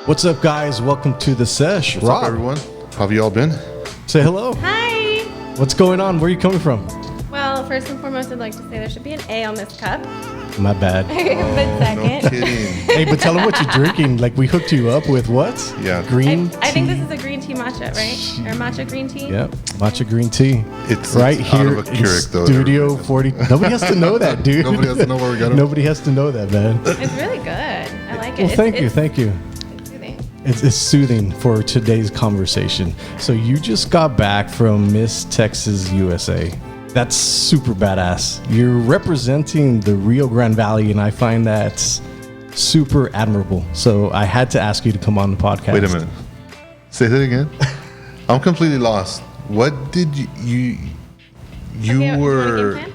What's up, guys? Welcome to the Sesh. What's up, everyone? How have you all been? Say hello. Hi. What's going on? Where are you coming from? Well, first and foremost, I'd like to say there should be an A on this cup. My bad. But second, No kidding. Hey, but tell them what you're drinking. Like, we hooked you up with what? Yeah. Green I think tea? this is a green tea matcha, right? Or matcha green tea? Yep, matcha green tea. It's right out here of a in Keurig, though. Studio 40. Nobody has to know that, dude. Nobody has to know where we got it. Nobody has to know that, man. It's really good. I like it. Well, thank you. It's soothing. It's soothing for today's conversation. So you just got back from Miss Texas USA. That's super badass. You're representing the Rio Grande Valley, and I find that super admirable. So I had to ask you to come on the podcast. Wait a minute. Say that again. I'm completely lost. What did you Okay, were? do you want a game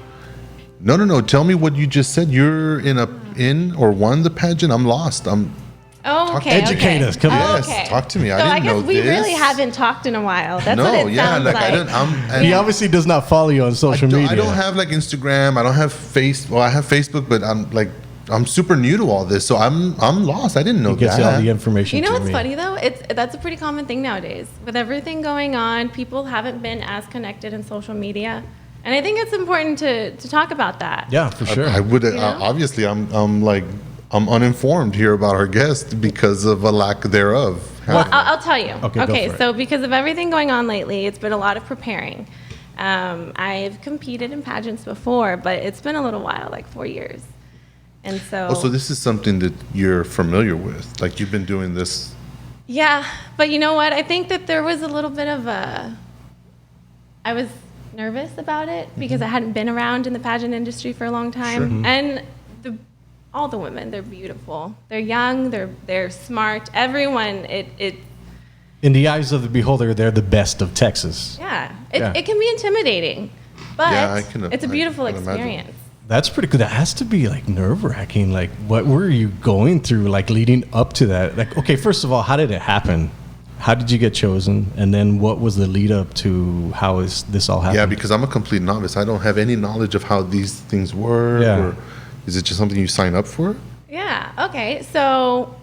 plan? No. Tell me what you just said. You're in or won the pageant. I'm lost. Oh, okay. Educate us. Come on. Yes, okay. talk to me. I So didn't I guess know we this. really haven't talked in a while. That's No, what it yeah, sounds like like. I don't. He obviously does not follow you on social media. I don't have like Instagram. I don't have Well, I have Facebook, but I'm super new to all this, so I'm lost. I didn't know He gets that. all the information. You know to what's me. funny though? That's a pretty common thing nowadays. With everything going on, people haven't been as connected in social media, and I think it's important to talk about that. Yeah, for sure. I would You know? obviously. I'm uninformed here about our guest because of a lack thereof. Well, I'll tell you. Okay, go for it. So because of everything going on lately, it's been a lot of preparing. I've competed in pageants before, but it's been a little while, like 4 years. And so, So this is something that you're familiar with. Like you've been doing this. yeah, but you know what? I think that there was a little bit of I was nervous about it because I hadn't been around in the pageant industry for a long time. And all the women, they're beautiful. They're young, they're smart. Everyone, In the eyes of the beholder, they're the best of Texas. yeah, Yeah. it can be intimidating, but Yeah, it's a beautiful I can imagine. experience. That's pretty good. That has to be like nerve-wracking. Like, what were you going through, like leading up to that? Like, okay, first of all, how did it happen? How did you get chosen? And then what was the lead up to how is this all happening? Yeah, because I'm a complete novice. I don't have any knowledge of how these things work. Yeah. Or is it just something you sign up for? Yeah, okay. So,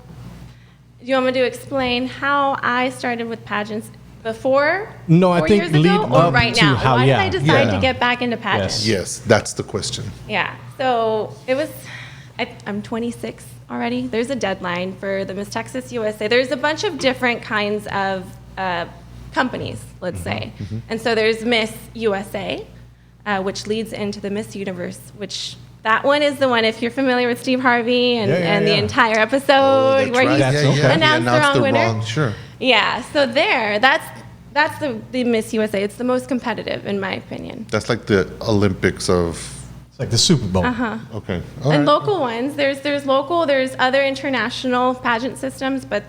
you want me to explain how I started with pageants before? No, I 4 think years ago, lead or up right to now? how- Why yeah, did I decide yeah. to get back into pageants? Yes, that's the question. Yeah. So it was. I'm 26 already. There's a deadline for the Miss Texas USA. There's a bunch of different kinds of companies, let's say, and so there's Miss USA, which leads into the Miss Universe, which. That one is the one, if you're familiar with Steve Harvey and, Yeah, the yeah. entire episode That's where right. he That's okay. announced the wrong winner. Sure. Yeah, so that's the Miss USA. It's the most competitive, in my opinion. That's like the Olympics of. It's like the Super Bowl. Okay. All And right. local ones, there's local, there's other international pageant systems, but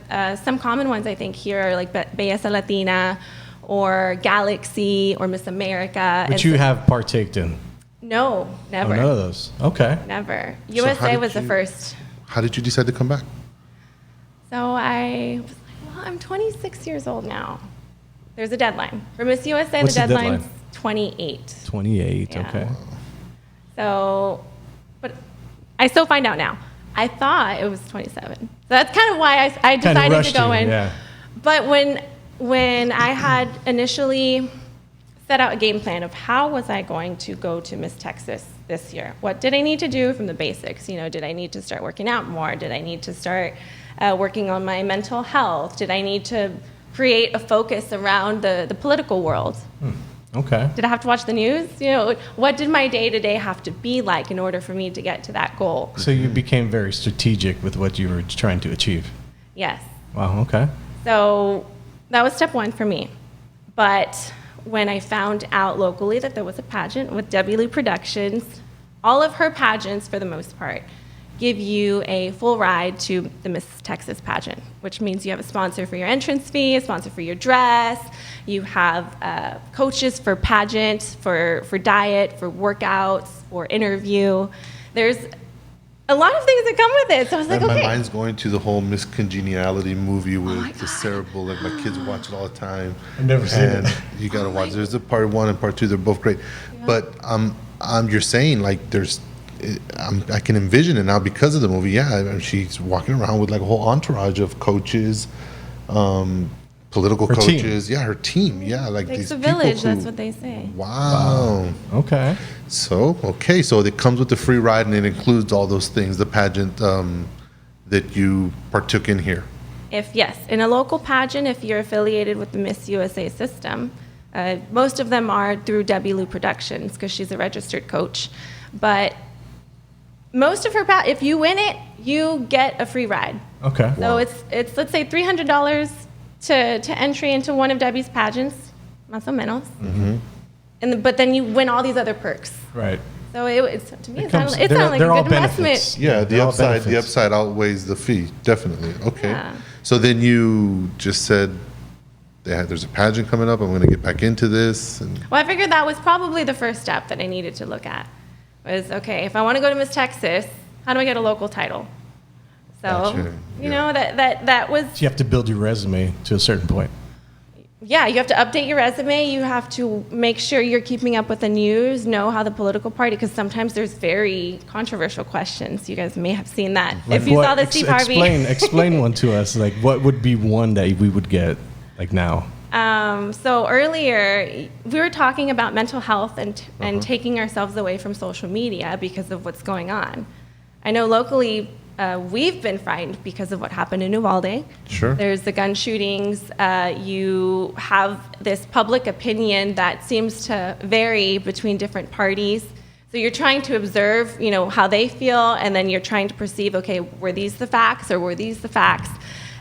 some common ones I think here are like Belleza Latina or Galaxy or Miss America. But And you so- have partaked. No, Oh, never. none of those. Okay. Never. how USA did was the you- first. How did you decide to come back? So I was like, well, I'm 26 years old now. There's a deadline. For Miss USA, What's the the deadline's deadline? 28. 28. Yeah. Okay. So, but I still find out now. I thought it was 27. So that's kind of why I Kinda decided to rushed go you, in. yeah. But when I had initially set out a game plan of how was I going to go to Miss Texas this year, what did I need to do from the basics? You know, did I need to start working out more? Did I need to start working on my mental health? Did I need to create a focus around the political world? Okay. Did I have to watch the news? You know, what did my day-to-day have to be like in order for me to get to that goal? So you became very strategic with what you were trying to achieve. Yes. Wow. Okay. So that was step one for me. But when I found out locally that there was a pageant with Debbie Lee Productions, all of her pageants, for the most part, give you a full ride to the Miss Texas pageant, which means you have a sponsor for your entrance fee, a sponsor for your dress, you have coaches for pageant, for diet, for workouts, for interview. There's a lot of things that come with it. So I was like, And okay. my mind's going to the whole Miss Congeniality movie with my the God. Sarah Bullock. My kids watch it all the time. I've never seen and it. You got to watch. There's a part one and part two. They're both great. But you're saying like there's I can envision it now because of the movie. Yeah, I mean, she's walking around with like a whole entourage of coaches, political Her team. coaches. Yeah, her team. Yeah, like Takes these a village, people who, that's what they say. Wow. Okay. So it comes with the free ride, and it includes all those things, the pageant that you partook in here. Yes, in a local pageant, if you're affiliated with the Miss USA system, most of them are through Debbie Lou Productions because she's a registered coach. But most of her, if you win it, you get a free ride. Okay. So it's let's say $300 to entry into one of Debbie's pageants, más o menos. But then you win all these other perks. Right. So it's to me, it sounds like they're a good all investment. benefits. Yeah, They're all the benefits. upside outweighs the fee, definitely. Okay. Yeah. So then you just said, there's a pageant coming up. I'm going to get back into this. And Well, I figured that was probably the first step that I needed to look at. Was, okay, if I want to go to Miss Texas, how do I get a local title? So, Gotcha. you know, that was, You have to build your resume to a certain point. yeah, you have to update your resume. You have to make sure you're keeping up with the news, know how the political party, because sometimes there's very controversial questions. You guys may have seen that. Like if you what- saw the Steve Harvey. Explain one to us. Like, what would be one that we would get, like now? So earlier, we were talking about mental health and taking ourselves away from social media because of what's going on. I know locally, we've been frightened because of what happened in Uvalde. Sure. There's the gun shootings. You have this public opinion that seems to vary between different parties. So you're trying to observe, you know, how they feel, and then you're trying to perceive, okay, were these the facts or were these the facts?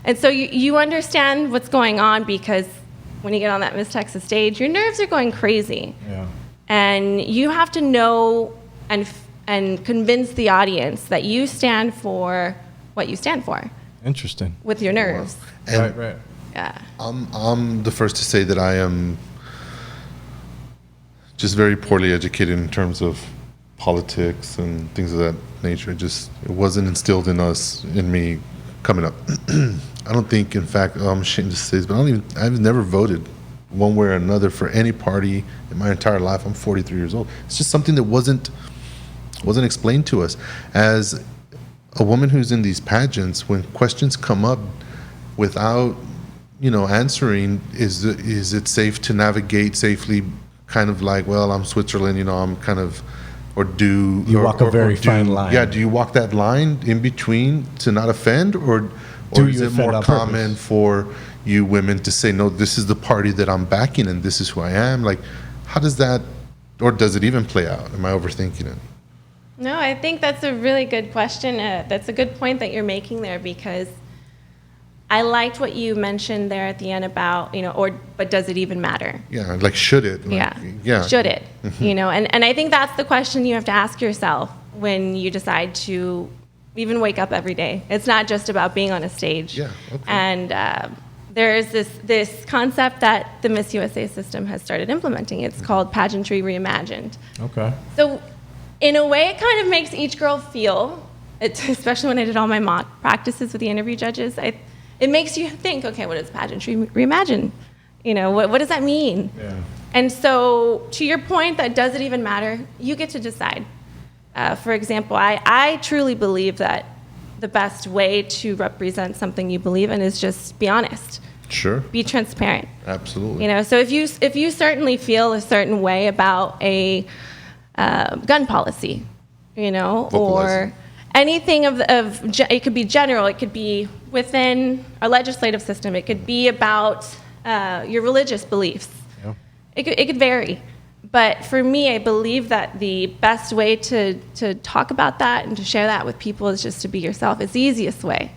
And so you understand what's going on because when you get on that Miss Texas stage, your nerves are going crazy. Yeah. And you have to know and convince the audience that you stand for what you stand for Interesting. with your nerves. And Right. Yeah. I'm the first to say that I am just very poorly educated in terms of politics and things of that nature. It wasn't instilled in me coming up. I don't think, in fact, I'm ashamed to say this, but I've never voted one way or another for any party in my entire life. I'm 43 years old. It's just something that wasn't explained to us. As a woman who's in these pageants, when questions come up without, answering, is it safe to navigate safely, kind of like, well, I'm Switzerland, I'm kind of, or do You walk a very fine line. Yeah, do you walk that line in between to not offend, or Do is you it more offend on common purpose? for you women to say, no, this is the party that I'm backing and this is who I am? Like, how does that, or does it even play out? Am I overthinking it? No, I think that's a really good question. That's a good point that you're making there because I liked what you mentioned there at the end about, but does it even matter? Yeah, like, should it? Like, yeah. Should it? And I think that's the question you have to ask yourself when you decide to even wake up every day. It's not just about being on a stage. Yeah, okay. And there's this concept that the Miss USA system has started implementing. It's called Pageantry Reimagined. Okay. So in a way, it kind of makes each girl feel, especially when I did all my mock practices with the interview judges, it makes you think, okay, what is pageantry reimagined? What does that mean? Yeah. And so to your point that does it even matter, you get to decide. For example, I truly believe that the best way to represent something you believe in is just be honest. Sure. Be transparent. Absolutely. So if you certainly feel a certain way about a gun policy, or Vocalizing. anything it could be general, it could be within our legislative system, it could be about your religious beliefs. Yeah. It could vary. But for me, I believe that the best way to talk about that and to share that with people is just to be yourself. It's the easiest way.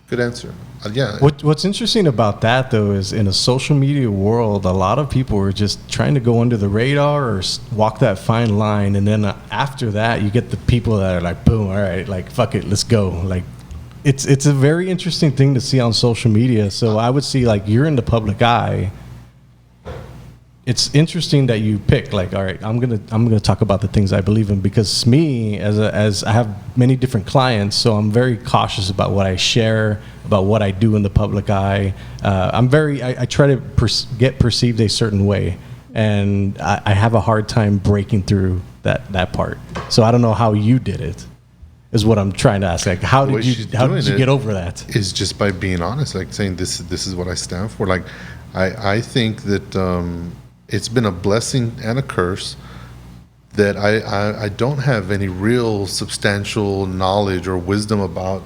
Good answer. Yeah. What's interesting about that, though, is in a social media world, a lot of people are just trying to go under the radar or walk that fine line. And then after that, you get the people that are like, boom, all right, like, fuck it, let's go. Like, it's a very interesting thing to see on social media. So I would see, like, you're in the public eye. It's interesting that you pick, like, all right, I'm gonna talk about the things I believe in, because me, as I have many different clients, so I'm very cautious about what I share, about what I do in the public eye. I try to get perceived a certain way, and I have a hard time breaking through that part. So I don't know how you did it. Is what I'm trying to ask. Like, how did you get over that? Is just by being honest, like saying this is what I stand for. Like, I think that it's been a blessing and a curse that I don't have any real substantial knowledge or wisdom about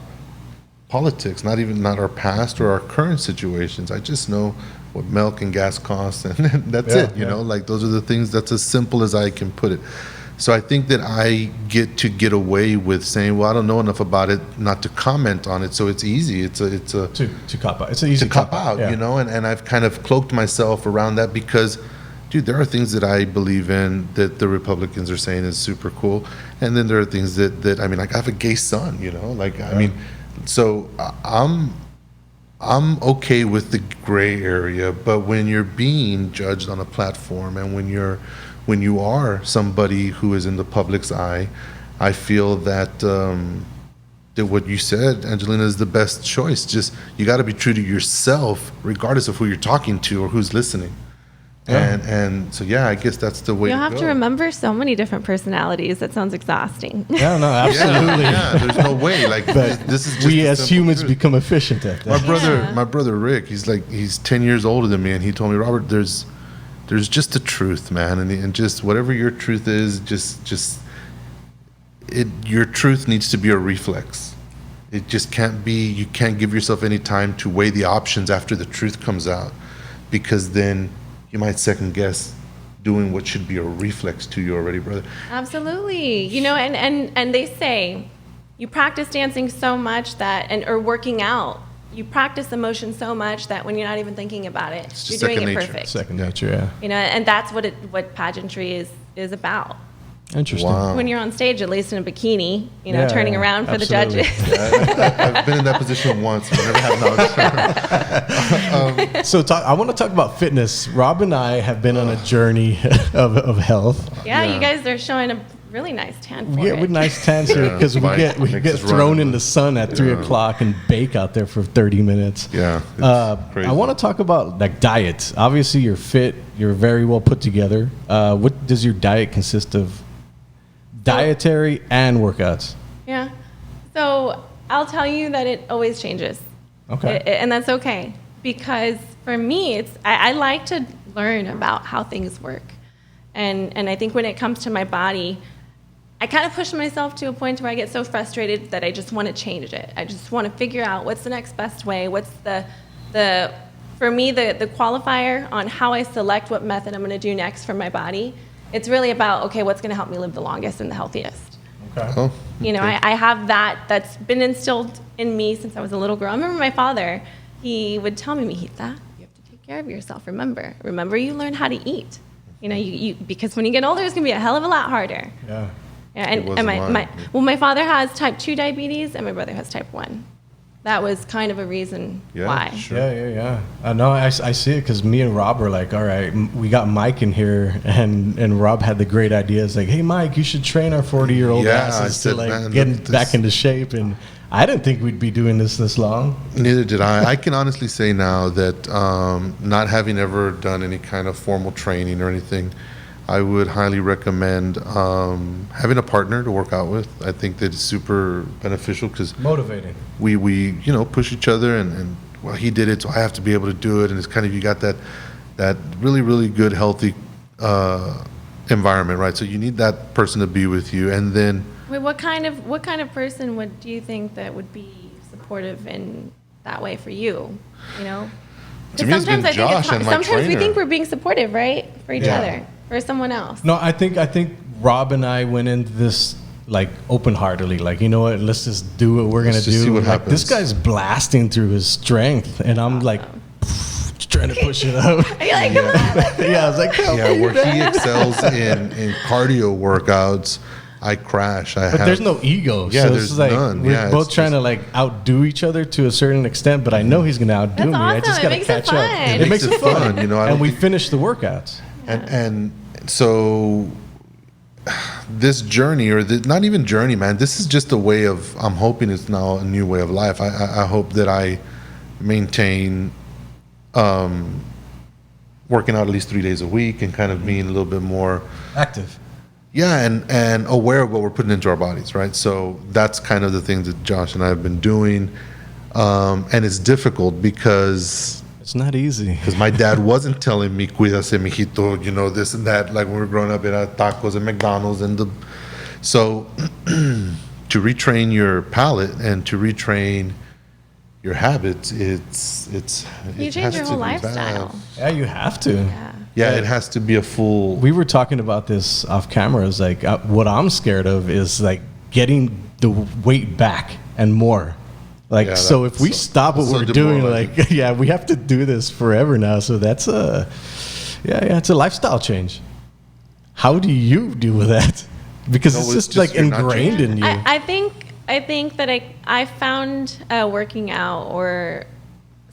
politics, not our past or our current situations. I just know what milk and gas costs, and that's it. You know, like those are the things. That's as simple as I can put it. So I think that I get away with saying, well, I don't know enough about it not to comment on it. So it's easy. It's a to cop out. It's an easy to cop out, yeah. you know. And I've kind of cloaked myself around that because, dude, there are things that I believe in that the Republicans are saying is super cool, and then there are things that I mean, like I have a gay son, you know. Like I mean, so I'm okay with the gray area, but when you're being judged on a platform and when you are somebody who is in the public's eye, I feel that that what you said, Angelina, is the best choice. Just you got to be true to yourself, regardless of who you're talking to or who's listening. Yeah. And so yeah, I guess that's the way. You'll to have go. to remember so many different personalities. That sounds exhausting. Yeah, no, absolutely. Yeah, there's no way. Like this is just we the as simple humans truth. become efficient at that. My brother Rick, he's 10 years older than me, and he told me, Robert, there's just the truth, man, and just whatever your truth is, your truth needs to be a reflex. It just can't be. You can't give yourself any time to weigh the options after the truth comes out, because then you might second guess doing what should be a reflex to you already, brother. Absolutely. You know, and they say you practice dancing so much or working out. You practice emotion so much that when you're not even thinking about it, you're doing it perfect. Second nature, yeah. You know, and that's what pageantry is about. Interesting. Wow. When you're on stage, at least in a bikini, Yeah, turning around for absolutely. the judges. I've been in that position once. I never had knowledge. So I want to talk about fitness. Rob and I have been on a journey of health. Yeah, Yeah. you guys are showing a really nice tan for We get it. with nice tans here because we Mike get makes us thrown run. in the sun at 3 o'clock and bake out there for 30 minutes. Yeah, it's crazy. I want to talk about like diets. Obviously, you're fit. You're very well put together. What does your diet consist of? Dietary and workouts. Yeah. So I'll tell you that it always changes. Okay. And that's okay. Because for me, I like to learn about how things work. And I think when it comes to my body, I kind of push myself to a point where I get so frustrated that I just want to change it. I just want to figure out what's the next best way, what's for me, the qualifier on how I select what method I'm going to do next for my body. It's really about, okay, what's going to help me live the longest and the healthiest. Okay. Oh, You know, okay. I have that's been instilled in me since I was a little girl. I remember my father, he would tell me, Mijita, you have to take care of yourself. Remember, you learn how to eat. You know, you because when you get older, it's going to be a hell of a lot harder. Yeah. Yeah, It and wasn't mine. my father has type 2 diabetes and my brother has type 1. That was kind of a reason Yeah, why. sure. Yeah. I know. I see it because me and Rob were like, all right, we got Mike in here, and Rob had the great idea. It's like, hey, Mike, you should train our 40-year-old Yeah, asses I said, to like man, get this- back into shape. And I didn't think we'd be doing this long. Neither did I. I can honestly say now that not having ever done any kind of formal training or anything, I would highly recommend having a partner to work out with. I think that it's super beneficial because Motivating. we push each other and well, he did it, so I have to be able to do it. And it's kind of, you got that really, really good, healthy environment, right? So you need that person to be with you. And then Wait, what kind of person do you think that would be supportive in that way for you? You know? To me, it's been Josh and my sometimes we trainer. think we're being supportive, right? For each Yeah. other. For someone else. No, I think Rob and I went into this like open-heartedly, like, you know what, let's just do what we're gonna Let's just see do. what Like, this happens. guy's blasting through his strength, and I'm like just trying to push it out. Are you like, come on? Yeah, I was like, help yeah, me, where man. he excels in cardio workouts, I crash. But there's no ego. Yeah, so there's it's like none. we're Yeah, both it's trying to just- like outdo each other to a certain extent, but I know he's gonna outdo That's me. I awesome. just It gotta makes it catch up. fun. It makes it fun. You know, I and don't we think- finish the workouts. And so this journey, or not even journey, man, this is just a way of, I'm hoping it's now a new way of life. I hope that I maintain working out at least 3 days a week and kind of being a little bit more, Active. Yeah, and aware of what we're putting into our bodies, right? So that's kind of the things that Josh and I have been doing, and it's difficult because It's not easy. my dad wasn't telling me "cuídase, mijito," this and that, like when we were growing up at tacos and McDonald's so to retrain your palate and to retrain your habits, You it change has your to whole be lifestyle. bad. Yeah, you have to. Yeah. Yeah, it has to be a full. We were talking about this off camera. It's like what I'm scared of is like getting the weight back and more. Like, Yeah, so if we so- stop what so we're doing, demoralizing. like, yeah, we have to do this forever now. So that's it's a lifestyle change. How do you deal with that? Because No, it's it's just just like you're not ingrained in you. I think that I found working out, or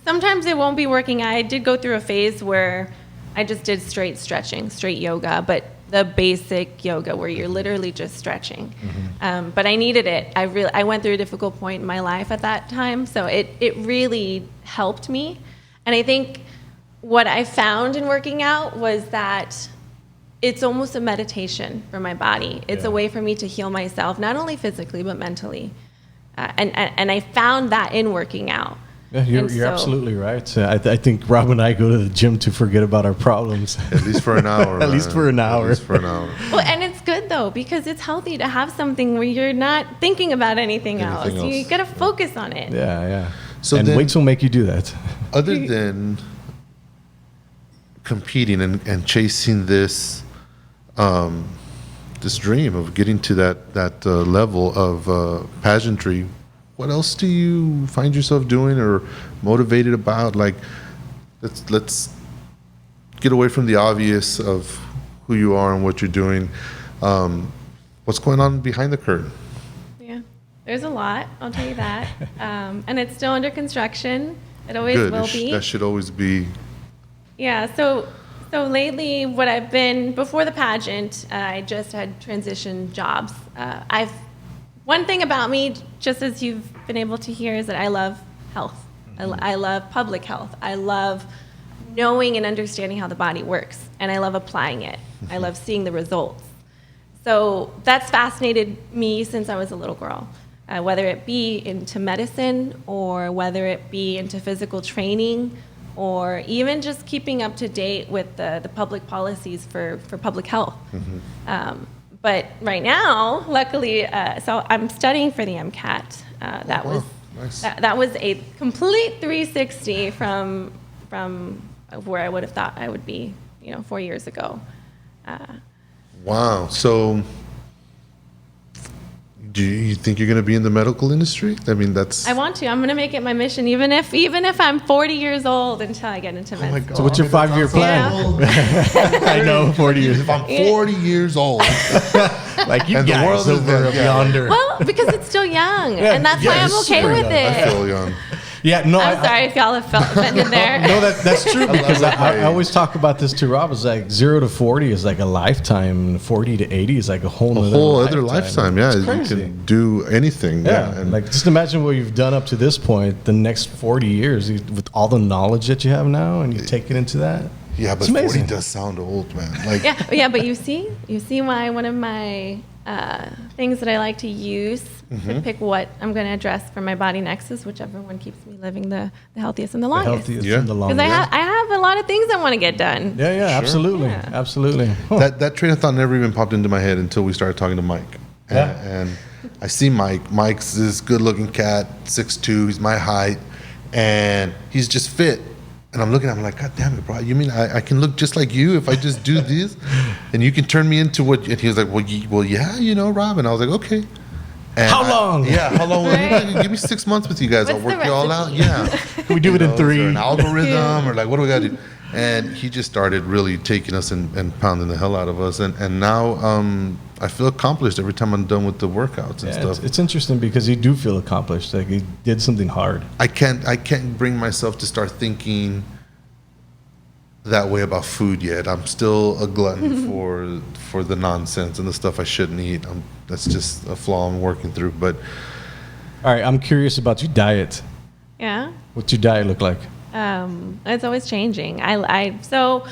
sometimes it won't be working out. I did go through a phase where I just did straight stretching, straight yoga, but the basic yoga where you're literally just stretching. But I needed it. I went through a difficult point in my life at that time, so it really helped me. And I think what I found in working out was that it's almost a meditation for my body. It's a way for me to heal myself, not only physically but mentally. And I found that in working out. Yeah, you're absolutely right. I think Rob and I go to the gym to forget about our problems. At least for an hour. At least man. for an hour. At least for an hour. Well, and it's good though, because it's healthy to have something where you're not thinking about anything else. You else. gotta focus on it. Yeah. So and then- weights will make you do that. Other than competing and chasing this this dream of getting to that level of pageantry, what else do you find yourself doing or motivated about? Like, let's get away from the obvious of who you are and what you're doing. What's going on behind the curtain? Yeah, there's a lot. I'll tell you that. And it's still under construction. It always Good. will be. That should always be. Yeah, so lately, what I've been before the pageant, I just had transition jobs. One thing about me, just as you've been able to hear, is that I love health. I love public health. I love knowing and understanding how the body works, and I love applying it. I love seeing the results. So that's fascinated me since I was a little girl. Whether it be into medicine or whether it be into physical training, or even just keeping up to date with the public policies for public health. But right now, luckily, so I'm studying for the MCAT. Nice. That was a complete 360 from where I would have thought I would be, 4 years ago. Wow. So, do you think you're going to be in the medical industry? I mean, that's. I want to. I'm going to make it my mission, even if I'm 40 years old until I get into med school. So what's your 5-year plan? I know, 40 years. If I'm 40 years old, Like you And the guys world is over like, yeah. yonder. Well, because it's still young, Yeah, and that's yeah, why I'm it's okay super with young. it. I feel young. Yeah, no, I'm sorry if y'all have felt offended there. No, that's true because love I it. always talk about this to Rob. It's like 0 to 40 is like a lifetime, and 40 to 80 is like a whole Other lifetime. Yeah, It's you crazy. can do anything. Yeah, and like just imagine what you've done up to this point. The next 40 years, with all the knowledge that you have now, and you take it into that. yeah, but It's amazing. 40 does sound old, man. Like, Yeah, but you see why one of my things that I like to use to pick what I'm going to address for my body next is whichever one keeps me living the healthiest and the The longest. healthiest Yeah. and the Because longest. I have a lot of things I want to get done. Yeah, absolutely, Yeah. absolutely. Huh. that train of thought never even popped into my head until we started talking to Mike. Yeah. And I see Mike. Mike's this good-looking cat, 6'2". He's my height, and he's just fit. And I'm looking at him like, God damn it, bro! You mean I can look just like you if I just do this, and you can turn me into what? And he was like, well, yeah, Rob. And I was like, okay. And How long? How long? Right. Give me 6 months with you guys. What's I'll work the you all out. recipe? Yeah. Can we do it in Is there 3? an algorithm or like what do we got to do? And he just started really taking us and pounding the hell out of us. And now I feel accomplished every time I'm done with the workouts and Yeah, stuff. it's interesting because you do feel accomplished. Like you did something hard. I can't bring myself to start thinking that way about food yet. I'm still a glutton for the nonsense and the stuff I shouldn't eat. That's just a flaw I'm working through. But All right, I'm curious about your diet. Yeah. What's your diet look like? It's always changing. So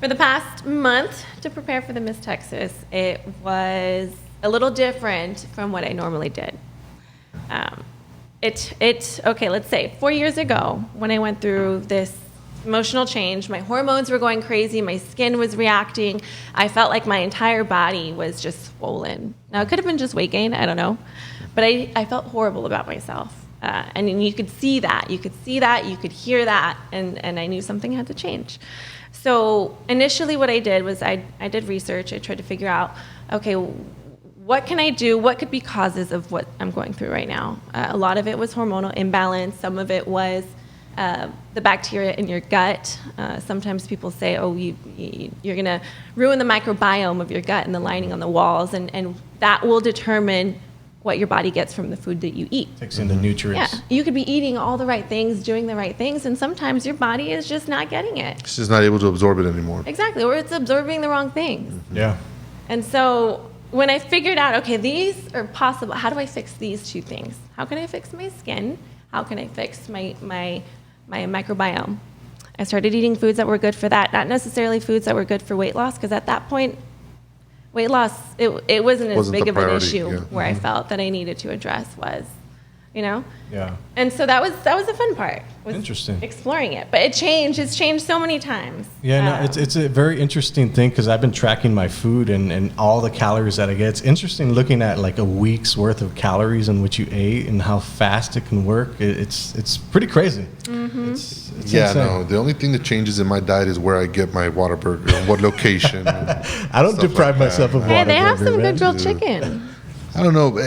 For the past month to prepare for the Miss Texas, it was a little different from what I normally did. Okay, let's say 4 years ago when I went through this emotional change, my hormones were going crazy, my skin was reacting, I felt like my entire body was just swollen. Now, it could have been just weight gain, I don't know, but I felt horrible about myself. And you could see that, you could hear that, and I knew something had to change. So initially what I did was I did research. I tried to figure out, okay, what can I do? What could be causes of what I'm going through right now? A lot of it was hormonal imbalance. Some of it was the bacteria in your gut. Sometimes people say, oh, you're going to ruin the microbiome of your gut and the lining on the walls, and that will determine what your body gets from the food that you eat. Takes in the nutrients. Yeah, you could be eating all the right things, doing the right things, and sometimes your body is just not getting it. It's just not able to absorb it anymore. Exactly, or it's absorbing the wrong things. Yeah. And so when I figured out, okay, these are possible, how do I fix these two things? How can I fix my skin? How can I fix my microbiome? I started eating foods that were good for that, not necessarily foods that were good for weight loss, because at that point, weight loss, it wasn't as big of an issue where I felt that I needed to address was, Yeah. And so that was the fun part. Was Interesting. Exploring it, but it's changed so many times. Yeah, no, it's a very interesting thing because I've been tracking my food and all the calories that I get. It's interesting looking at like a week's worth of calories and what you ate and how fast it can work. It's pretty crazy. Mm-hmm. It's Yeah, insane. no. The only thing that changes in my diet is where I get my Whataburger and what location. I don't stuff deprive like myself that. of Hey, they have Whataburger, some man. good grilled chicken. I don't know.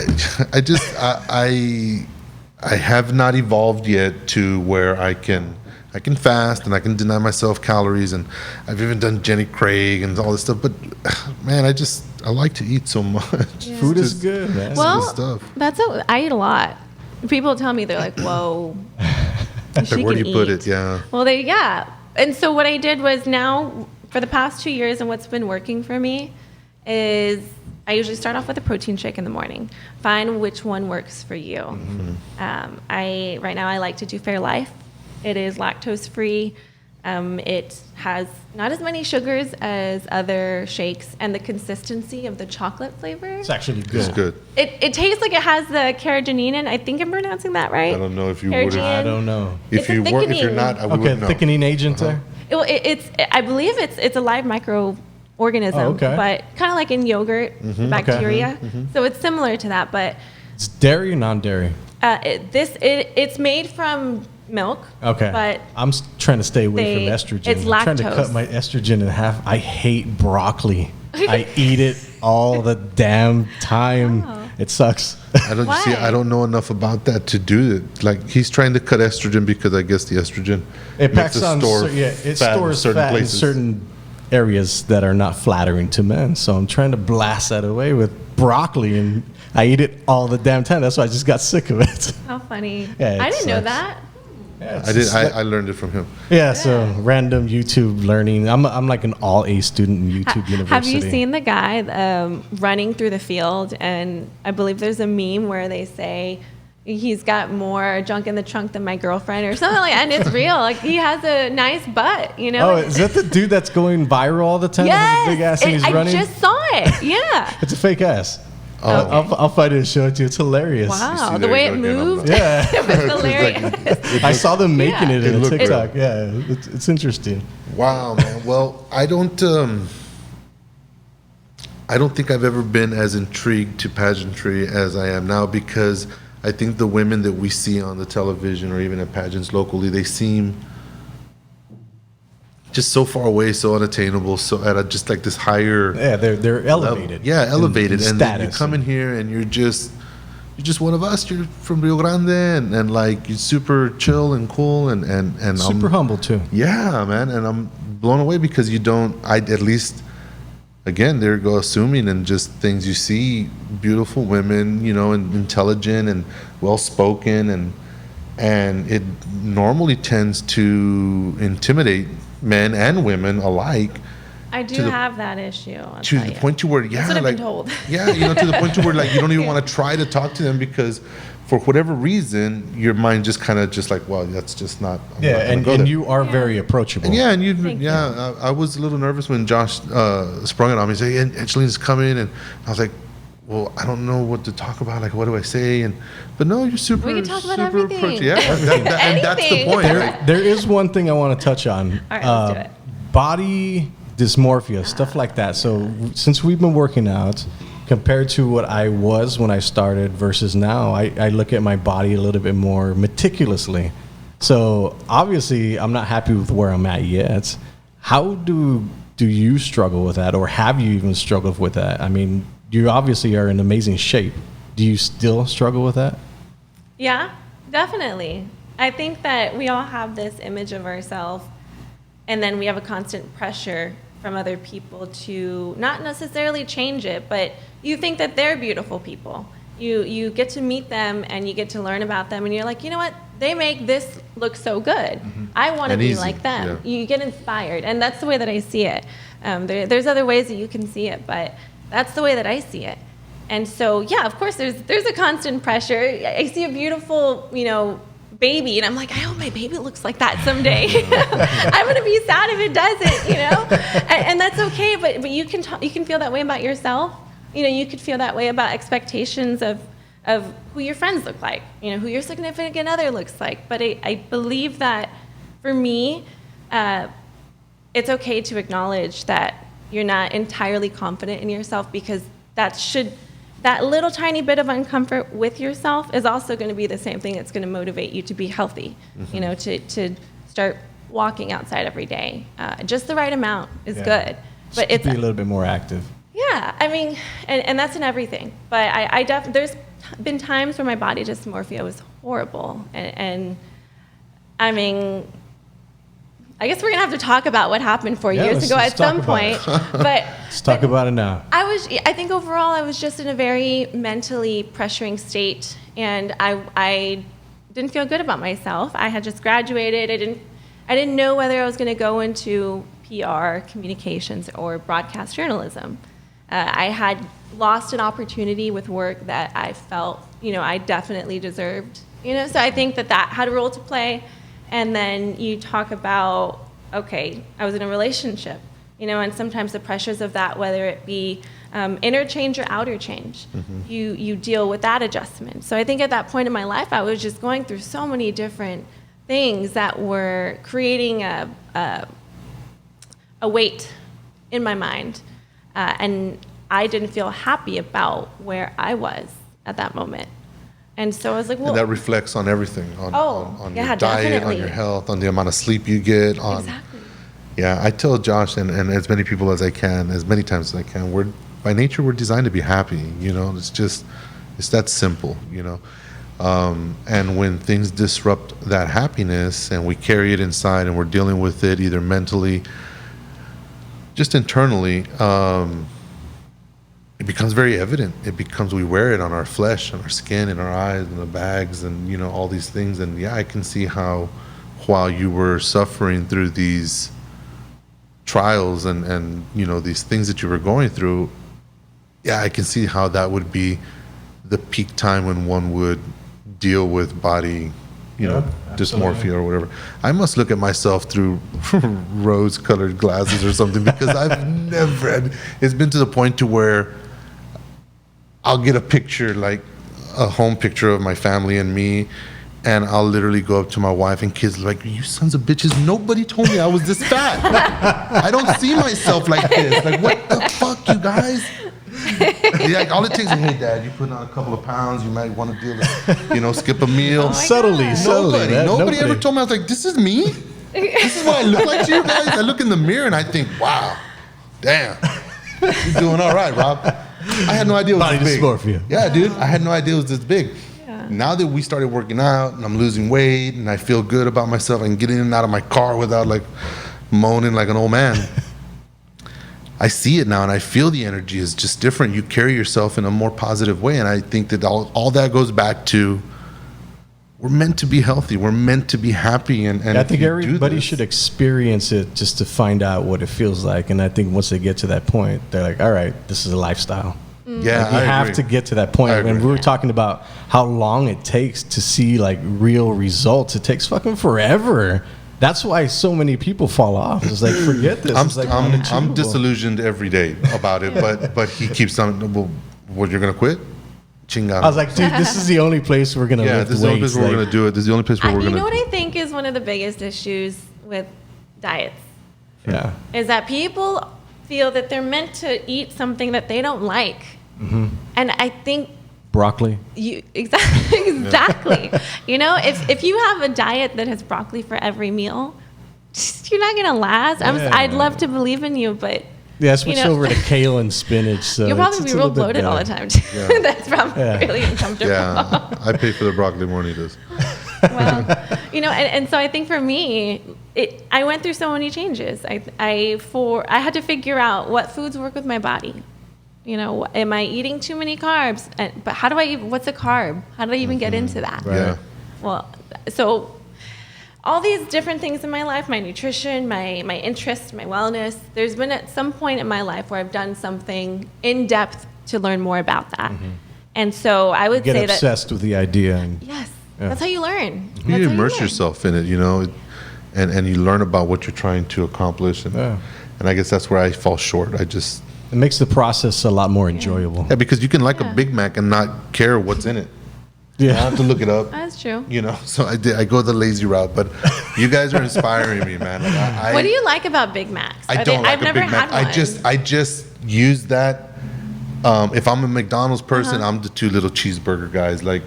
I have not evolved yet to where I can fast and I can deny myself calories, and I've even done Jenny Craig and all this stuff. But man, I like to eat so much. Food is Just- good, man. Well, stuff. I eat a lot. People tell me, they're like, "Whoa, she Like, where do can you put eat." it? Yeah. Well, and so what I did was now for the past 2 years, and what's been working for me is I usually start off with a protein shake in the morning. Find which one works for you. Right now I like to do Fairlife. It is lactose free. It has not as many sugars as other shakes, and the consistency of the chocolate flavor. It's actually good. It's good. It tastes like it has the carrageenan. I think I'm pronouncing that right. I don't know if you would. Carrageenan. I don't know. It's a If you're thickening. not, I Okay, wouldn't know. thickening agent there. I believe it's a live microorganism, Oh, okay. but kind of like in yogurt, bacteria. So it's similar to that, but It's dairy or non-dairy? it's made from milk. Okay. But I'm trying to stay away they- from estrogen. it's I'm trying to lactose. cut my estrogen in half. I hate broccoli. I eat it all the damn time. Oh. It sucks. I don't Why? see. I don't know enough about that to do it. Like, he's trying to cut estrogen because I guess the estrogen It makes packs it on. store It fat in stores certain fat places. in certain areas that are not flattering to men. So I'm trying to blast that away with broccoli, and I eat it all the damn time. That's why I just got sick of it. How funny! Yeah, it I didn't know sucks. that. Yeah, it's I did. just like- I learned it from him. Yeah, so random YouTube learning. I'm like an all A student in YouTube University. Have you seen the guy running through the field? And I believe there's a meme where they say he's got more junk in the trunk than my girlfriend or something like that. And it's real. Like, he has a nice butt, you know? Oh, is that the dude that's going viral all the time? Yes! With his big ass and he's I running? just saw it. Yeah. It's a fake ass. Oh. I'll find it and show it to you. It's hilarious. Wow. see, The there way you it go again, I'm moved. not- Yeah. It was hilarious. I saw them making Yeah. it It in a looked TikTok. Yeah, it's interesting. Wow, man. Well, I don't think I've ever been as intrigued to pageantry as I am now, because I think the women that we see on the television or even at pageants locally, they seem just so far away, so unattainable, so at just like this higher Yeah, they're elevated. level. Yeah, elevated. in And then you status. come in here and you're just one of us. You're from Rio Grande, and like, you're super chill and cool and super humble too. yeah, man, and I'm blown away because you don't. At least, again, there you go, assuming and just things you see, beautiful women, and intelligent and well spoken, and it normally tends to intimidate men and women alike. I do have that issue. I'll to tell the you. point to where That's what I've like been told. to the point to where like you don't even want to try to talk to them because for whatever reason your mind just kind of just like, well, that's just not. I'm not gonna go and there. you are very approachable. And Thank you. I was a little nervous when Josh sprung it on me, saying, Angelina's coming, and I was like, well, I don't know what to talk about. Like, what do I say? But no, you're super. We can talk about super everything. approachable. Yeah, and that's the Anything. point. Right? There is one thing I want to touch on. All right, let's do it. Body dysmorphia, stuff like that. So since we've been working out, compared to what I was when I started versus now, I look at my body a little bit more meticulously. So obviously, I'm not happy with where I'm at yet. How do you struggle with that, or have you even struggled with that? I mean, you obviously are in amazing shape. Do you still struggle with that? Yeah, definitely. I think that we all have this image of ourselves, and then we have a constant pressure from other people to not necessarily change it, but you think that they're beautiful people. You get to meet them and you get to learn about them, and you're like, you know what? They make this look so good. I want to And be easy, like them. yeah. You get inspired, and that's the way that I see it. There's other ways that you can see it, but that's the way that I see it. And so, yeah, of course, there's a constant pressure. I see a beautiful, baby, and I'm like, I hope my baby looks like that someday. I'm gonna be sad if it doesn't, and that's okay. But you can feel that way about yourself. You could feel that way about expectations of who your friends look like, who your significant other looks like. But I believe that for me, it's okay to acknowledge that you're not entirely confident in yourself, because that little tiny bit of uncomfort with yourself is also going to be the same thing that's going to motivate you to be healthy, to start walking outside every day. Just the right amount is good. But Just to be a little bit more active. Yeah, I mean, and that's in everything. But there's been times where my body dysmorphia was horrible. And I mean, I guess we're going to have to talk about what happened 4 years ago at some point. But Let's talk about it now. I think overall I was just in a very mentally pressuring state, and I didn't feel good about myself. I had just graduated. I didn't know whether I was going to go into PR, communications, or broadcast journalism. I had lost an opportunity with work that I felt, I definitely deserved. So I think that had a role to play. And then you talk about, okay, I was in a relationship, and sometimes the pressures of that, whether it be inner change or outer change, you deal with that adjustment. So I think at that point in my life, I was just going through so many different things that were creating a weight in my mind. And I didn't feel happy about where I was at that moment. And so I was like, well. And that reflects on everything, on yeah, your diet, definitely. on your health, on the amount of sleep you get. Exactly. Yeah, I tell Josh and as many people as I can, as many times as I can, by nature, we're designed to be happy. It's that simple, And when things disrupt that happiness and we carry it inside and we're dealing with it either mentally, just internally, it becomes very evident. We wear it on our flesh, on our skin, in our eyes, in the bags, and all these things. And yeah, I can see how, while you were suffering through these trials and these things that you were going through, yeah, I can see how that would be the peak time when one would deal with body, dysmorphia or whatever. I must look at myself through rose-colored glasses or something, because it's been to the point to where I'll get a picture, like a home picture of my family and me, and I'll literally go up to my wife and kids like, you sons of bitches, nobody told me I was this fat. I don't see myself like this. Like, what the fuck, you guys? Yeah, all it takes is, hey, Dad, you put on a couple of pounds, you might want to deal with, skip a meal. Subtly. Nobody ever told me. I was like, this is me? This is what I look like to you guys? I look in the mirror and I think, wow, damn, you're doing all right, Rob. I had no idea it was this big. Dysmorphia. Yeah, dude, I had no idea it was this big. Yeah. Now that we started working out and I'm losing weight and I feel good about myself and getting in and out of my car without like moaning like an old man, I see it now and I feel the energy is just different. You carry yourself in a more positive way, and I think that all that goes back to we're meant to be healthy. We're meant to be happy. And I think if you do everybody this- should experience it just to find out what it feels like. And I think once they get to that point, they're like, all right, this is a lifestyle. Yeah, You I have agree. to get to that point. I And agree. we were talking about how long it takes to see like real results. It takes fucking forever. That's why so many people fall off. It's like, forget this. I'm It's like I'm unachievable. disillusioned every day about it, but he keeps telling, well, what, you're gonna quit? Chingado. I was like, dude, this is the only place we're gonna yeah, lift this is the only place weights. where we're Like, gonna do it. This is the only place where we're You gonna. know what I think is one of the biggest issues with diets yeah. is that people feel that they're meant to eat something that they don't like. And I think Broccoli. you exactly. You know, if you have a diet that has broccoli for every meal, you're not gonna last. I'd love to believe in you, but Yeah, switch you know, over to kale and spinach. So you'll probably it's be a real little bit bloated all the better. time too. Yeah. That's probably Yeah. really uncomfortable. Yeah, I pay for the broccoli more than he does. Well, you know, and so I think for me, I went through so many changes. I had to figure out what foods work with my body. You know, am I eating too many carbs? But how do I even, what's a carb? How do I even get into that? Right. Yeah. Well, so all these different things in my life, my nutrition, my interests, my wellness, there's been at some point in my life where I've done something in depth to learn more about that. And so I would Get say that, obsessed with the idea. And yes, Yeah. that's how you learn. That's You how immerse learn. yourself in it, you know, and you learn about what you're trying to accomplish, and Yeah. and I guess that's where I fall short. I just it makes the process a lot more enjoyable. yeah, because you can like Yeah. a Big Mac and not care what's in it. I have to look it up. That's true. You know, so I go the lazy route, but you guys are inspiring me, man. Like, I What do you like about Big Macs? I Are don't they- like I've a never Big Mac. had one. I just use that. If I'm a McDonald's person, I'm the 2 little cheeseburger guys, like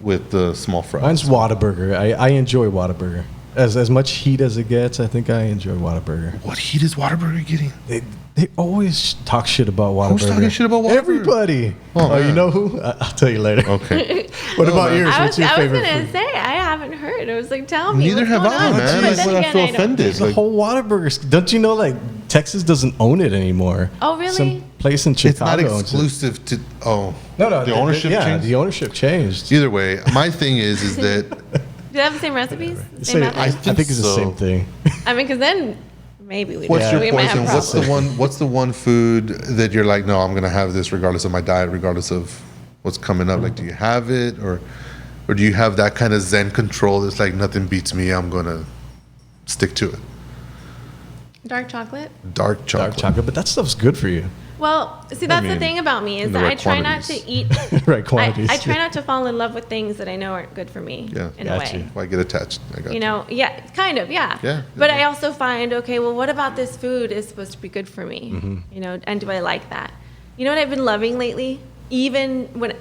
with the small fries. Mine's Whataburger. I enjoy Whataburger. As much heat as it gets, I think I enjoy Whataburger. What heat is Whataburger getting? They always talk shit about Whataburger. Who's talking shit about Whataburger? Everybody. Oh, You man. know who? I'll tell you later. Okay. What No, about man. yours? I What's was your favorite gonna food? say I haven't heard. I was like, tell me. Neither what's have going I, on? man. But Like, then when I again, feel don't- offended. The Like, whole Whataburger. Don't you know, like, Texas doesn't own it anymore? Oh, really? Some place in it's Chicago not owns it. exclusive to. Oh, No, the ownership yeah, changed? the ownership changed. Either way, my thing is that Do they have the same recipes? Same Say- methods? I think it's the so. same thing. I mean, because then maybe we. what's your we might have poison? What's the problems. What's the one food that you're like, no, I'm gonna have this regardless of my diet, regardless of what's coming up. Like, do you have it, or do you have that kind of Zen control? That's like nothing beats me. I'm gonna stick to it. Dark chocolate. Dark chocolate. Dark chocolate, but that stuff's good for you. Well, see, that's mean, the thing about me is in the that I right try not quantities. to eat. Right quantities. I try not to fall in love with things that I know aren't good for me. Yeah. In a Got way. you. Well, I get attached. I got You know, yeah, kind of, yeah. Yeah, But yeah. I also find, okay, well, what about this food is supposed to be good for me? Mm-hmm. You know, and do I like that? You know what I've been loving lately? Even when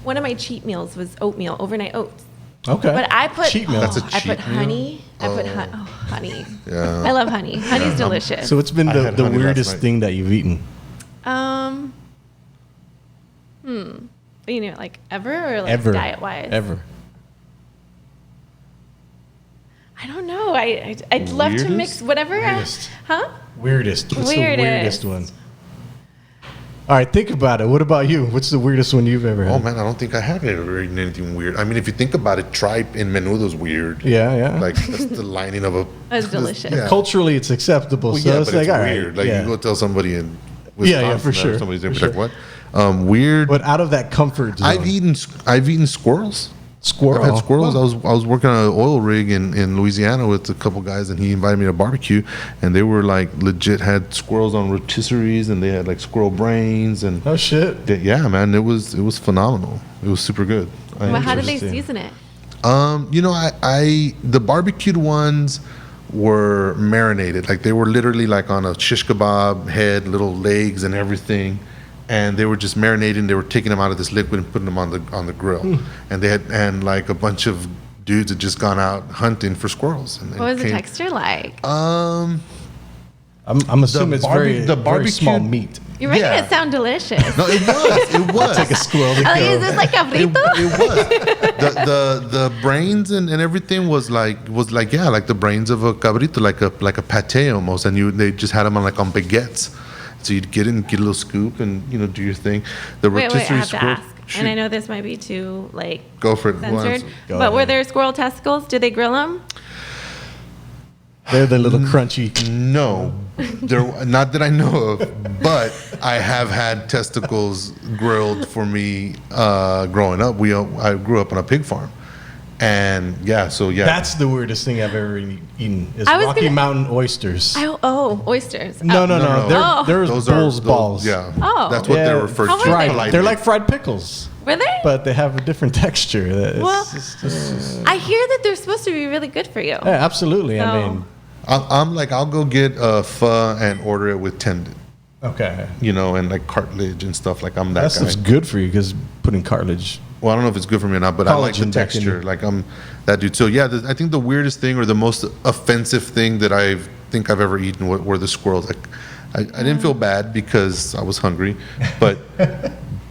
one of my cheat meals was oatmeal, overnight oats. Okay. But I put cheat meal. That's a I put cheat meal? honey. I put honey. Yeah. I love honey. Honey's delicious. So what's been I the had honey last weirdest night. thing that you've eaten? You know, like ever or like Ever. diet wise? Ever. I don't know. I'd love to mix Weirdest? whatever. Weirdest. Huh? Weirdest. What's the weirdest Weirdest. one? All right, think about it. What about you? What's the weirdest one you've ever had? Oh man, I don't think I have ever eaten anything weird. I mean, if you think about it, tripe in menudo's weird. Yeah, yeah. Like that's the lining of a. That's delicious. Yeah. Culturally, it's acceptable. Well, so yeah, it's but like, it's all right. weird. Like yeah. you go tell somebody in Yeah, yeah, Wisconsin for that, sure, somebody's gonna for be like, sure. "What? Weird." But out of that comfort zone. I've eaten squirrels. Squirrel. I've had squirrels. Well, I was working on an oil rig in Louisiana with a couple guys, and he invited me to barbecue, and they were like legit had squirrels on rotisseries, and they had like squirrel brains, and oh, shit. yeah, man, it was phenomenal. It was super good. But how did they Interesting. season it? You know, I the barbecued ones were marinated. Like they were literally like on a shish kebab head, little legs and everything. And they were just marinating. They were taking them out of this liquid and putting them on the grill. And they had like a bunch of dudes had just gone out hunting for squirrels. And What was the texture like? Um, I'm assuming it's very, the very small barbecued- meat. You're making yeah. it sound delicious. no, it was. It was. Take a squirrel to Like, go. is this like It, cabrito? it was the brains and everything was like the brains of a cabrito, like a pate almost, and they just had them on baguettes, so you'd get it and get a little scoop and do your thing. The Wait, I rotisserie have to squirrel. ask. And I know this might be too like Go for it. censored, Go but were ahead. there squirrel testicles? Did they grill them? They're the little crunchy. No, not that I know of, but I have had testicles grilled for me growing up. I grew up on a pig farm, and yeah. That's the weirdest thing I've ever eaten. Is I was Rocky gonna- Mountain oysters. Oysters. No, Oh. no, no. No. There's bull's balls. Yeah, Oh. that's what Yeah, they're referred How to. were they? politely. They're like fried pickles, Were they? but they have a different texture. It's Well, just- I hear that they're supposed to be really good for you. yeah, absolutely. I So- mean, I'm like, I'll go get a pho and order it with tendon, okay. and like cartilage and stuff. Like I'm that That guy. stuff's good for you because putting cartilage. Well, I don't know if it's good for me or not, but I like the Collagen back in texture. you. Like I'm that dude. So yeah, I think the weirdest thing or the most offensive thing that I think I've ever eaten were the squirrels. Like I didn't feel bad because I was hungry, but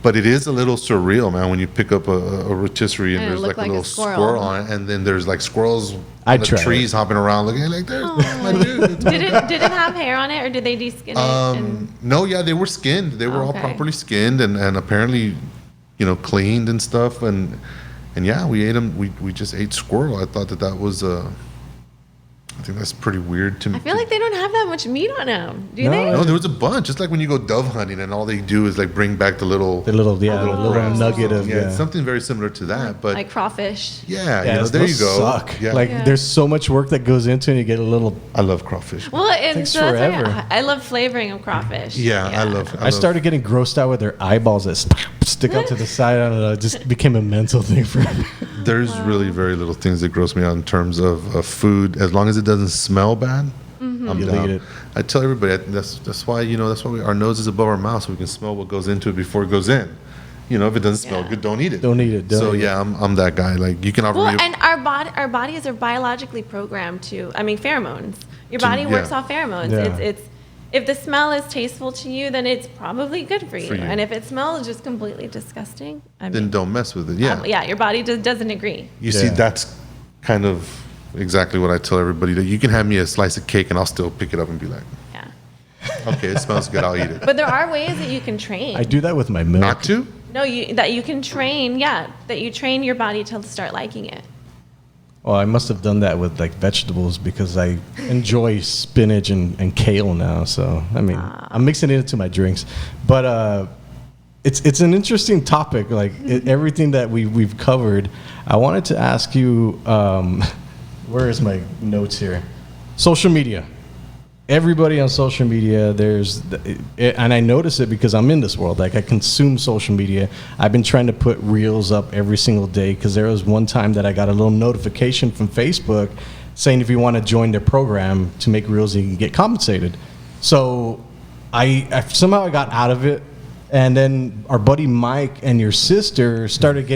but it is a little surreal, man, when you pick up a rotisserie and And it there's looked like a like a little squirrel. squirrel on it, and then there's like squirrels I'd on the try trees hopping around looking like there's my dude. Did it have hair on it, or did they de-skin it? And No, yeah, they were skinned. They were all Okay. properly skinned and apparently, cleaned and stuff. And yeah, we ate them. We just ate squirrel. I thought that was I think that's pretty weird to me. I feel like they don't have that much meat on them. Do No, they? No, there was a bunch. Just like when you go dove hunting and all they do is like bring back the little little nugget of yeah, it's something very similar to that. But Like crawfish. yeah, Yeah, there you those go. Suck. Yeah, Like Yeah. there's so much work that goes into it. And you get a little. I love crawfish. Well, and Takes so that's why forever. I love flavoring of crawfish. Yeah, I love. I started getting grossed out with their eyeballs that stick out to the side. I don't know. It just became a mental thing for me. There's really very little things that gross me out in terms of food. As long as it doesn't smell bad, I'm You down. eat it. I tell everybody that's why our nose is above our mouth so we can smell what goes into it before it goes in. If it doesn't smell Yeah. good, don't eat it. Don't eat it, don't so eat it. yeah, I'm that guy. Like you can offer Well, me. and our bodies are biologically programmed to. I mean, pheromones. Your body yeah. works off pheromones. Yeah. It's if the smell is tasteful to you, then it's probably good for you. For you. And if it smells just completely disgusting, I then mean, don't mess with it. Yeah. yeah, your body just doesn't agree. You see, Yeah. that's kind of exactly what I tell everybody. That you can have me a slice of cake and I'll still pick it up and be like, Yeah. okay, it smells good. I'll eat it. But there are ways that you can train. I do that with my milk. Not to. No, that you can train. Yeah, that you train your body to start liking it. Well, I must have done that with like vegetables because I enjoy spinach and kale now. So I mean, I'm mixing it into my drinks, but it's an interesting topic. Like everything that we've covered, I wanted to ask you. Where is my notes here? Social media. Everybody on social media, and I notice it because I'm in this world. Like I consume social media. I've been trying to put reels up every single day because there was one time that I got a little notification from Facebook saying if you want to join their program to make reels, you can get compensated. So I somehow I got out of it, and then our buddy Mike and your sister started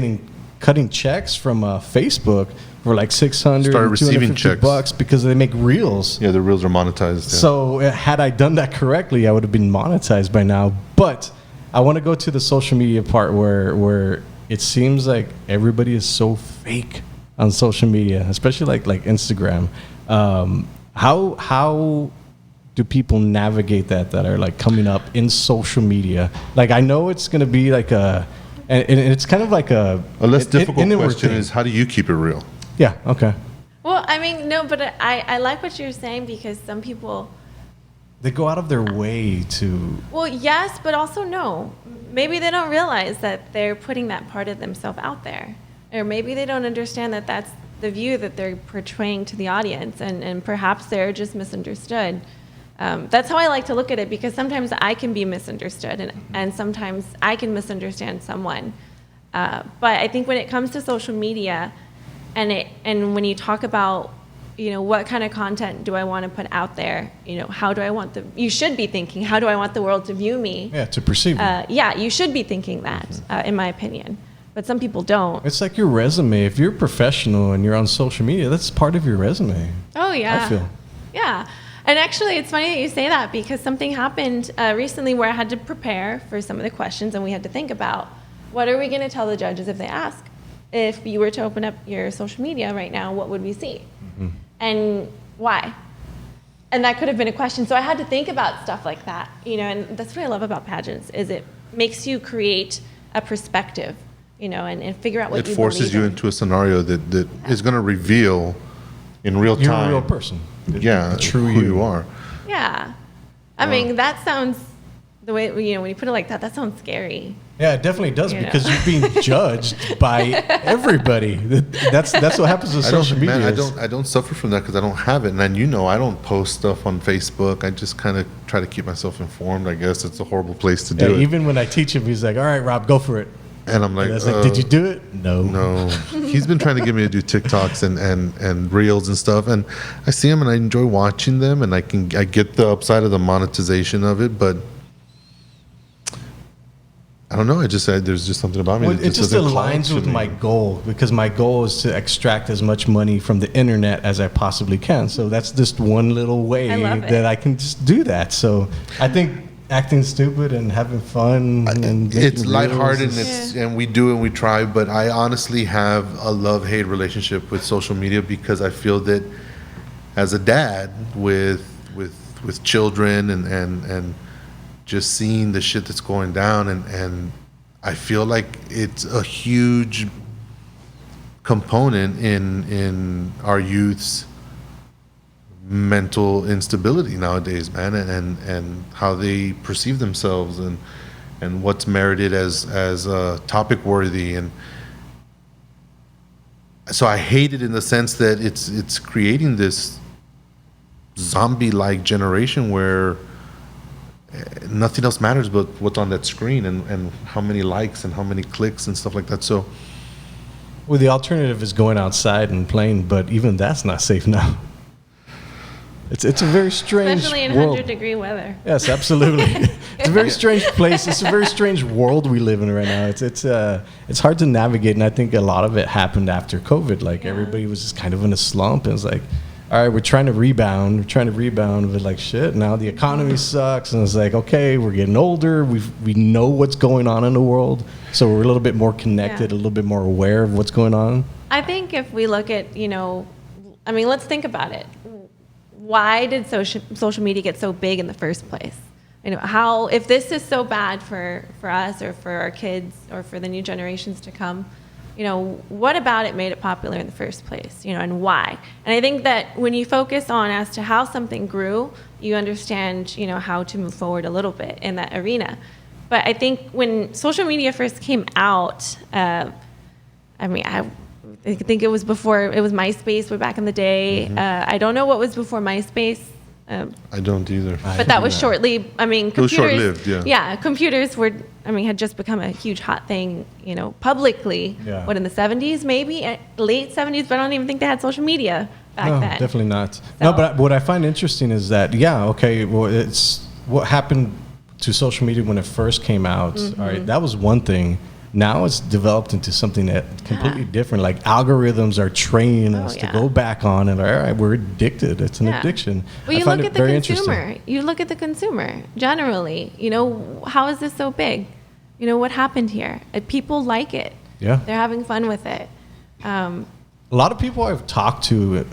cutting checks from Facebook for like 600 Started and receiving 250 checks. bucks because they make reels. Yeah, the reels are monetized. Yeah. So had I done that correctly, I would have been monetized by now. But I want to go to the social media part where it seems like everybody is so fake on social media, especially like Instagram. How do people navigate that are like coming up in social media? Like I know it's going to be like and it's kind of like a less an difficult inward question thing. is how do you keep it real? Yeah. Okay. Well, I mean, no, but I like what you're saying because some people. They go out of their way to. Well, yes, but also no. Maybe they don't realize that they're putting that part of themselves out there. Or maybe they don't understand that that's the view that they're portraying to the audience, and perhaps they're just misunderstood. That's how I like to look at it because sometimes I can be misunderstood and sometimes I can misunderstand someone. But I think when it comes to social media and when you talk about what kind of content do I want to put out there? How do I want you should be thinking, how do I want the world to view me? Yeah, to perceive it. Yeah, you should be thinking that, in my opinion. But some people don't. It's like your resume. If you're professional and you're on social media, that's part of your resume. Oh, yeah. I feel. Yeah. And actually, it's funny that you say that because something happened recently where I had to prepare for some of the questions and we had to think about what are we going to tell the judges if they ask? If you were to open up your social media right now, what would we see? And why? And that could have been a question. So I had to think about stuff like that, and that's what I love about pageants is it makes you create a perspective and figure out what It you forces believe you in. into a scenario that is going to reveal in real You're time. a real person. Yeah, True who you. you are. Yeah. I mean, that sounds, the way, when you put it like that, that sounds scary. Yeah, it definitely does, You know. because you're being judged by everybody. That's what happens with social media. Man, I don't suffer from that because I don't have it. And then, I don't post stuff on Facebook. I just kind of try to keep myself informed. I guess it's a horrible place to do it. Even when I teach him, he's like, "All right, Rob, go for it." And I'm like, And I was like, "Did you do it?" No. No. He's been trying to get me to do TikToks and reels and stuff. And I see him and I enjoy watching them. And I get the upside of the monetization of it. But I don't know. There's just something about me Well, that it just doesn't call aligns to with me. my goal, because my goal is to extract as much money from the internet as I possibly can. So that's just one little way I love it. that I can just do that. So I think acting stupid and having fun and It's making lighthearted reels and we do and we try, but I honestly have a love-hate relationship with social media because I feel that as a dad with children and just seeing the shit that's going down and I feel like it's a huge component in our youth's mental instability nowadays, man, and how they perceive themselves and what's merited as topic worthy. And so I hate it in the sense that it's creating this zombie-like generation where nothing else matters but what's on that screen and how many likes and how many clicks and stuff like that. So Well, the alternative is going outside and playing, but even that's not safe now. It's a very strange Especially in world. 100-degree weather. Yes, absolutely. It's a very strange place. It's a very strange world we live in right now. It's hard to navigate, and I think a lot of it happened after COVID. Like everybody was just kind of in a slump, and it's like, all right, we're trying to rebound. We're trying to rebound, but like shit. Now the economy sucks, and it's like, okay, we're getting older. We know what's going on in the world, so we're a little bit more connected, a little bit more aware of what's going on. I think if we look at, let's think about it. Why did social media get so big in the first place? If this is so bad for us or for our kids or for the new generations to come, what about it made it popular in the first place, and why? And I think that when you focus on as to how something grew, you understand, how to move forward a little bit in that arena. But I think when social media first came out, I think it was MySpace way back in the day. Mm-hmm. I don't know what was before MySpace. I don't either. But that was shortly, computers. It was short-lived, yeah. Yeah, computers had just become a huge hot thing, publicly. Yeah. What, in the 70s, maybe? Late 70s, but I don't even think they had social media back No, then. definitely not. So- No, but what I find interesting is that, it's what happened to social media when it first came out. Mm-hmm. All right, that was one thing. Now it's developed into something that completely different. Like algorithms are training us to go back on, and all right, we're addicted. It's an addiction. Well, I you find look it at the very consumer. interesting. You look at the consumer generally. How is this so big? What happened here? People like it. Yeah. They're having fun with it. A lot of people I've talked to,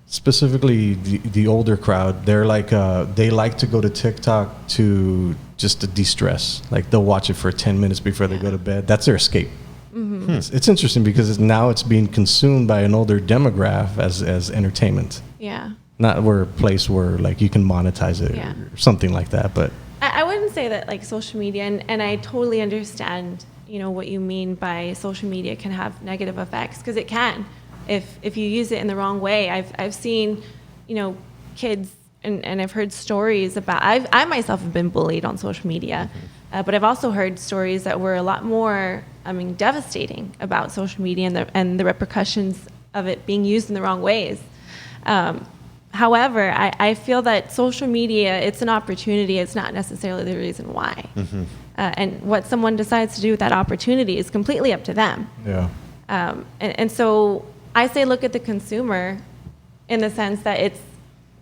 specifically the older crowd, they're like they like to go to TikTok to just to de-stress. Like they'll watch it for 10 minutes before they go to bed. That's their escape. Mm-hmm. It's interesting because now it's being consumed by an older demographic as entertainment. Yeah. Not a place where like you can monetize it or something like that. But I wouldn't say that like social media, and I totally understand, what you mean by social media can have negative effects, because it can, if you use it in the wrong way. I've seen, kids, and I've heard stories about, I myself have been bullied on social media, but I've also heard stories that were a lot more, devastating about social media and the repercussions of it being used in the wrong ways. However, I feel that social media, it's an opportunity. It's not necessarily the reason why. Mm-hmm. And what someone decides to do with that opportunity is completely up to them. yeah. And so I say look at the consumer in the sense that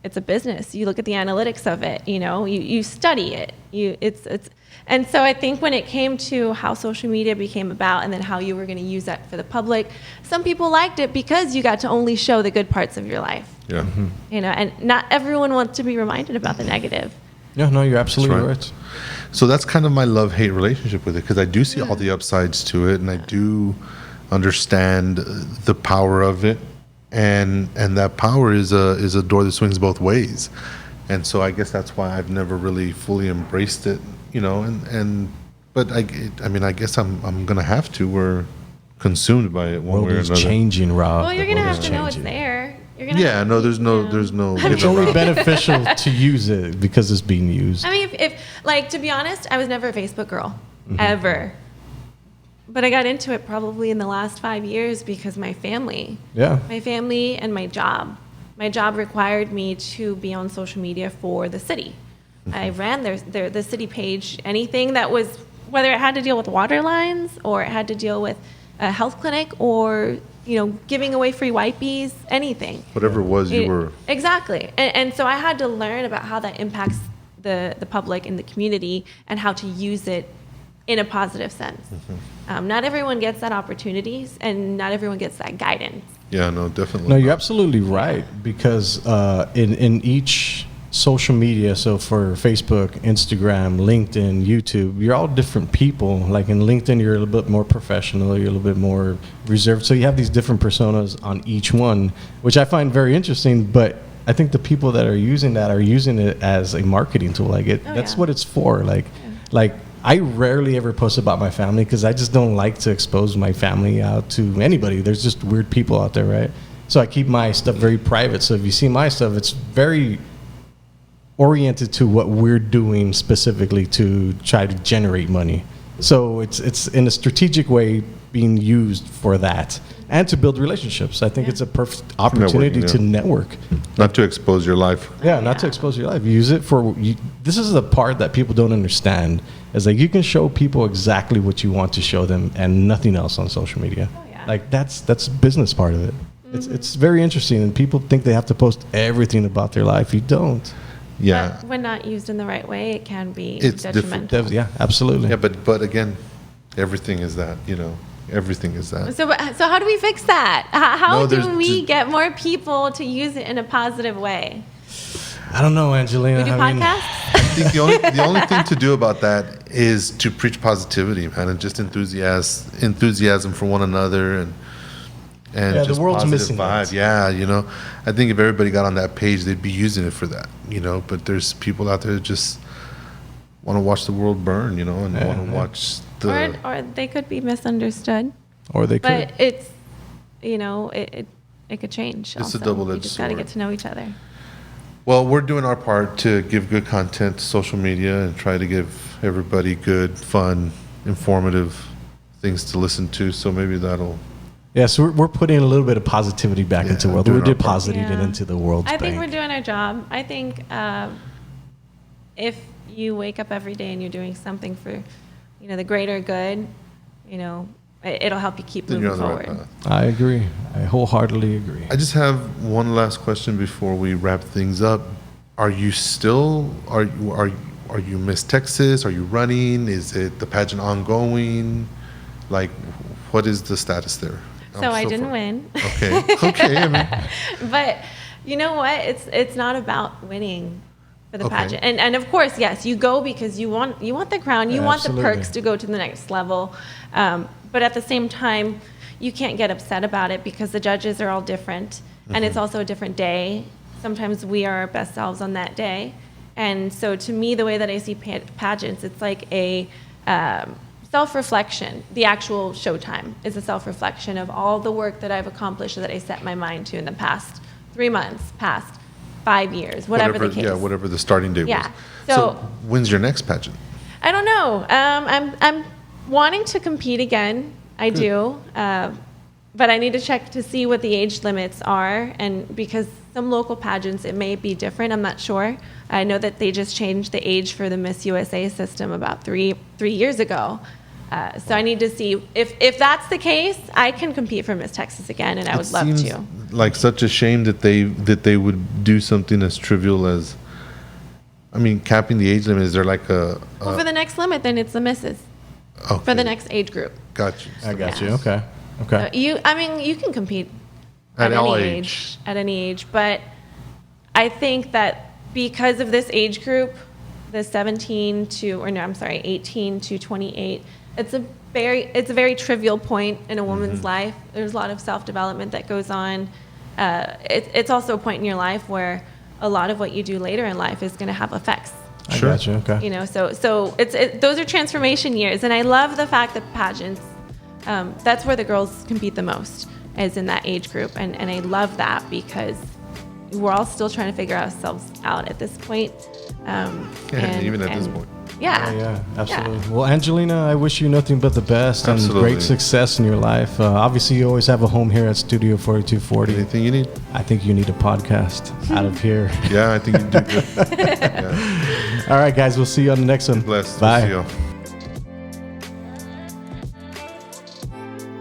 it's a business. You look at the analytics of it, you study it. And so I think when it came to how social media became about and then how you were going to use that for the public, some people liked it because you got to only show the good parts of your life. Yeah. Mm-hmm. And not everyone wants to be reminded about the negative. Yeah, no, you're absolutely That's right. So that's kind of my love-hate relationship with it, because I do see all the upsides to it, and I do understand the power of it, and that power is a door that swings both ways. And so I guess that's why I've never really fully embraced it, but I mean, I guess I'm gonna have to. We're consumed by it one World way or is another. changing, Rob. Well, you're The gonna world have is to know it's changing. there. You're gonna Yeah, have no, to, there's no. It's only beneficial to use it because it's being used. I mean, if like, to be honest, I was never a Facebook girl, Mm-hmm. ever. But I got into it probably in the last 5 years because my family and my job. My job required me to be on social media for the city. I ran the city page, anything that was, whether it had to deal with water lines or it had to deal with a health clinic or, giving away free wipes, anything. Whatever it was, you were. Exactly. And so I had to learn about how that impacts the public and the community and how to use it in a positive sense. Not everyone gets that opportunities, and not everyone gets that guidance. Yeah, no, definitely. No, you're absolutely right, because in each social media, so for Facebook, Instagram, LinkedIn, YouTube, you're all different people. Like in LinkedIn, you're a little bit more professional, you're a little bit more reserved. So you have these different personas on each one, which I find very interesting. But I think the people that are using it as a marketing tool. That's what it's for. Like I rarely ever post about my family because I just don't like to expose my family out to anybody. There's just weird people out there, right? So I keep my stuff very private. So if you see my stuff, it's very oriented to what we're doing specifically to try to generate money. So it's in a strategic way being used for that and to build relationships. I think it's a perfect opportunity to network. Not to expose your life. Yeah, not to expose your life. Use it for this is the part that people don't understand. Is like you can show people exactly what you want to show them and nothing else on social media. Oh, yeah. Like that's business part of it. It's very interesting, and people think they have to post everything about their life. You don't. Yeah. But when not used in the right way, it can be It's detrimental. Yeah, absolutely. Yeah, but again, everything is that, everything is that. So how do we fix that? How No, do we there's- get more people to use it in a positive way? I don't know, Angelina. We do podcasts? I think the only thing to do about that is to preach positivity, man, and just enthusiasm for one another, and Yeah, just the world's positive missing vibe. that. Yeah, I think if everybody got on that page, they'd be using it for that, But there's people out there that just want to watch the world burn, and want to watch the. Or they could be misunderstood. Or they could. But it's, it could change. It's a also. double-edged You just got to sword. get to know each other. Well, we're doing our part to give good content to social media and try to give everybody good, fun, informative things to listen to. So maybe that'll. Yeah, so we're putting a little bit of positivity back into the world. doing We're our part. depositing it into the world's I think bank. we're doing our job. I think if you wake up every day and you're doing something for, the greater good, it'll help you keep Then moving you're on the right forward. path. I agree. I wholeheartedly agree. I just have one last question before we wrap things up. Are you Miss Texas? Are you running? Is it the pageant ongoing? Like, what is the status there? So I didn't win. Okay. I mean, But you know what? It's not about winning for the Okay. pageant. And of course, yes, you go because you want the crown, you want Absolutely. the perks to go to the next level. But at the same time, you can't get upset about it because the judges are all different, and it's also a different day. Sometimes we are our best selves on that day. And so to me, the way that I see pageants, it's like a self-reflection. The actual showtime is a self-reflection of all the work that I've accomplished that I set my mind to in the past 3 months, past 5 years, whatever the case. Yeah, whatever the starting date Yeah. was. So when's your next pageant? I don't know. I'm wanting to compete again. I do. But I need to check to see what the age limits are. And because some local pageants, it may be different. I'm not sure. I know that they just changed the age for the Miss USA system about three years ago. So I need to see if that's the case, I can compete for Miss Texas again, and I would love seems to. like such a shame that they would do something as trivial as, capping the age limit. Is there like a Well, for the next limit, then it's the misses okay, for the next age group. Got you. I got Yeah. you. Okay. Okay. You can compete At at all any age. at any age, but I think that because of this age group, the 18 to 28, it's a very trivial point in a woman's life. There's a lot of self-development that goes on. It's also a point in your life where a lot of what you do later in life is going to have effects. Sure. I gotcha. Okay. You know, so those are transformation years, and I love the fact that pageants, that's where the girls compete the most, is in that age group, and I love that because we're all still trying to figure ourselves out at this point. Even at this point. Yeah. Yeah, absolutely. Well, Angelina, I wish you nothing but the best Absolutely. and great success in your life. Obviously, you always have a home here at Studio 4240. Anything you need? I think you need a podcast out of here. Yeah, I think you do good. Yeah. All right, guys, we'll see you on the next one. Blessed. Bye. We'll see you.